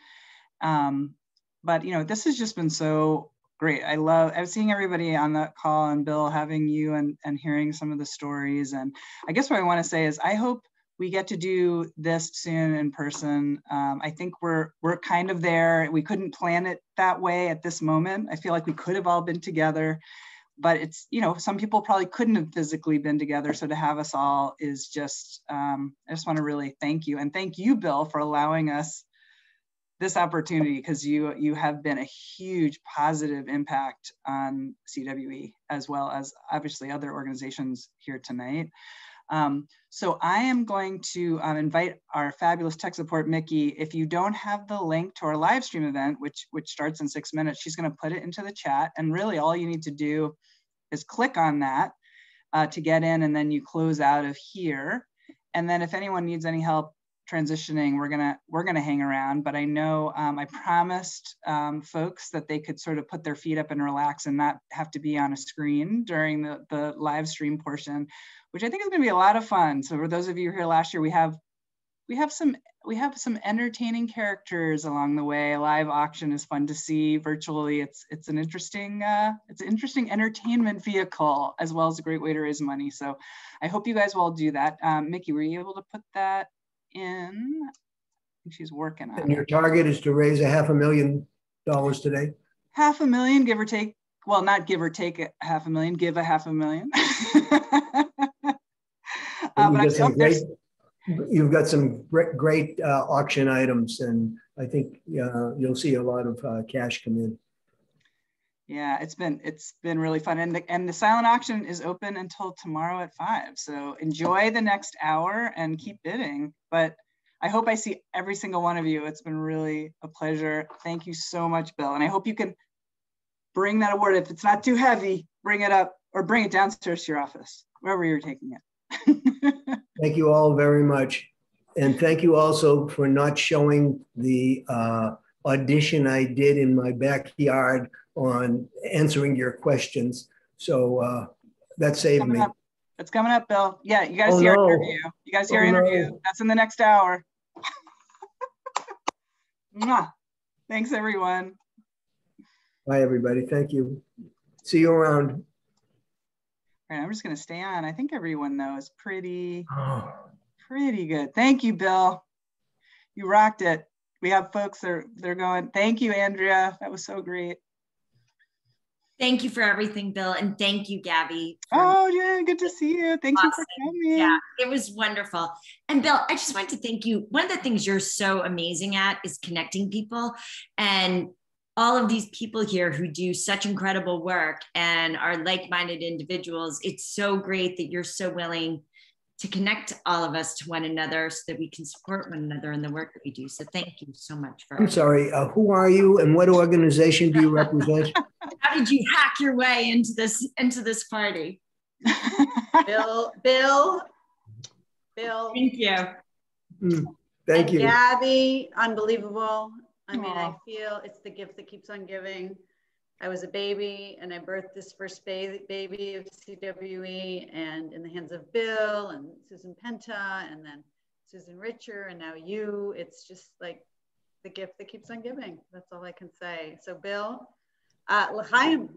Speaker 2: But this has just been so great. I was seeing everybody on that call, and Bill, having you and hearing some of the stories. And I guess what I want to say is I hope we get to do this soon in person. I think we're kind of there. We couldn't plan it that way at this moment. I feel like we could have all been together, but it's, some people probably couldn't have physically been together. So to have us all is just, I just want to really thank you. And thank you, Bill, for allowing us this opportunity, because you have been a huge positive impact on CWE, as well as obviously other organizations here tonight. So I am going to invite our fabulous tech support, Mickey. If you don't have the link to our live stream event, which starts in 6 minutes, she's going to put it into the chat. And really all you need to do is click on that to get in, and then you close out of here. And then if anyone needs any help transitioning, we're gonna hang around. But I know I promised folks that they could sort of put their feet up and relax and not have to be on a screen during the live stream portion, which I think is gonna be a lot of fun. So for those of you here last year, we have some entertaining characters along the way. A live auction is fun to see virtually. It's an interesting entertainment vehicle, as well as a great way to raise money. So I hope you guys will all do that. Mickey, were you able to put that in? I think she's working on it.
Speaker 1: And your target is to raise $500,000 today?
Speaker 2: $500,000, give or take. Well, not give or take $500,000, give $500,000.
Speaker 1: You've got some great auction items, and I think you'll see a lot of cash come in.
Speaker 2: Yeah, it's been really fun, and the silent auction is open until tomorrow at 5. So enjoy the next hour and keep bidding. But I hope I see every single one of you. It's been really a pleasure. Thank you so much, Bill. And I hope you can bring that award. If it's not too heavy, bring it up or bring it downstairs to your office, wherever you're taking it.
Speaker 1: Thank you all very much, and thank you also for not showing the audition I did in my backyard on answering your questions. So that saved me.
Speaker 2: It's coming up, Bill. Yeah, you guys see our interview. You guys see our interview. No. That's in the next hour. Thanks, everyone.
Speaker 1: Bye, everybody. Thank you. See you around.
Speaker 2: All right, I'm just going to stay on. I think everyone, though, is pretty good. Thank you, Bill. You rocked it. We have folks that they're going, thank you, Andrea. That was so great.
Speaker 18: Thank you for everything, Bill. And thank you, Gabby.
Speaker 2: Oh, yeah, good to see you. Thank you for coming.
Speaker 18: Yeah, it was wonderful. And Bill, I just wanted to thank you. One of the things you're so amazing at is connecting people. And all of these people here who do such incredible work and are like-minded individuals, it's so great that you're so willing to connect all of us to one another so that we can support one another in the work that we do. So thank you so much for
Speaker 1: I'm sorry, who are you and what organization do you represent?
Speaker 18: How did you hack your way into this party?
Speaker 6: Bill.
Speaker 18: Thank you.
Speaker 1: Thank you.
Speaker 6: Gabby, unbelievable. I mean, I feel it's the gift that keeps on giving. I was a baby and I birthed this first baby of CWE, and in the hands of Bill and Susan Penta and then Susan Richer and now you. It's just like the gift that keeps on giving. That's all I can say. So Bill, l'chaim.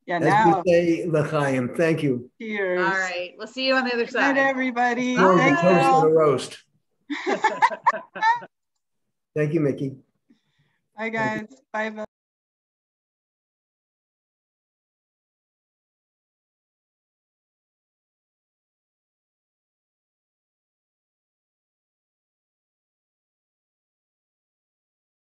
Speaker 2: Yeah,
Speaker 1: As
Speaker 2: now.
Speaker 1: we say, l'chaim. Thank you.
Speaker 2: Cheers.
Speaker 6: All right, we'll see you on the other side.
Speaker 2: Good night, everybody.
Speaker 1: Thank you. Toast for the roast. Thank you, Mickey.
Speaker 2: Bye, guys. Bye, Bill.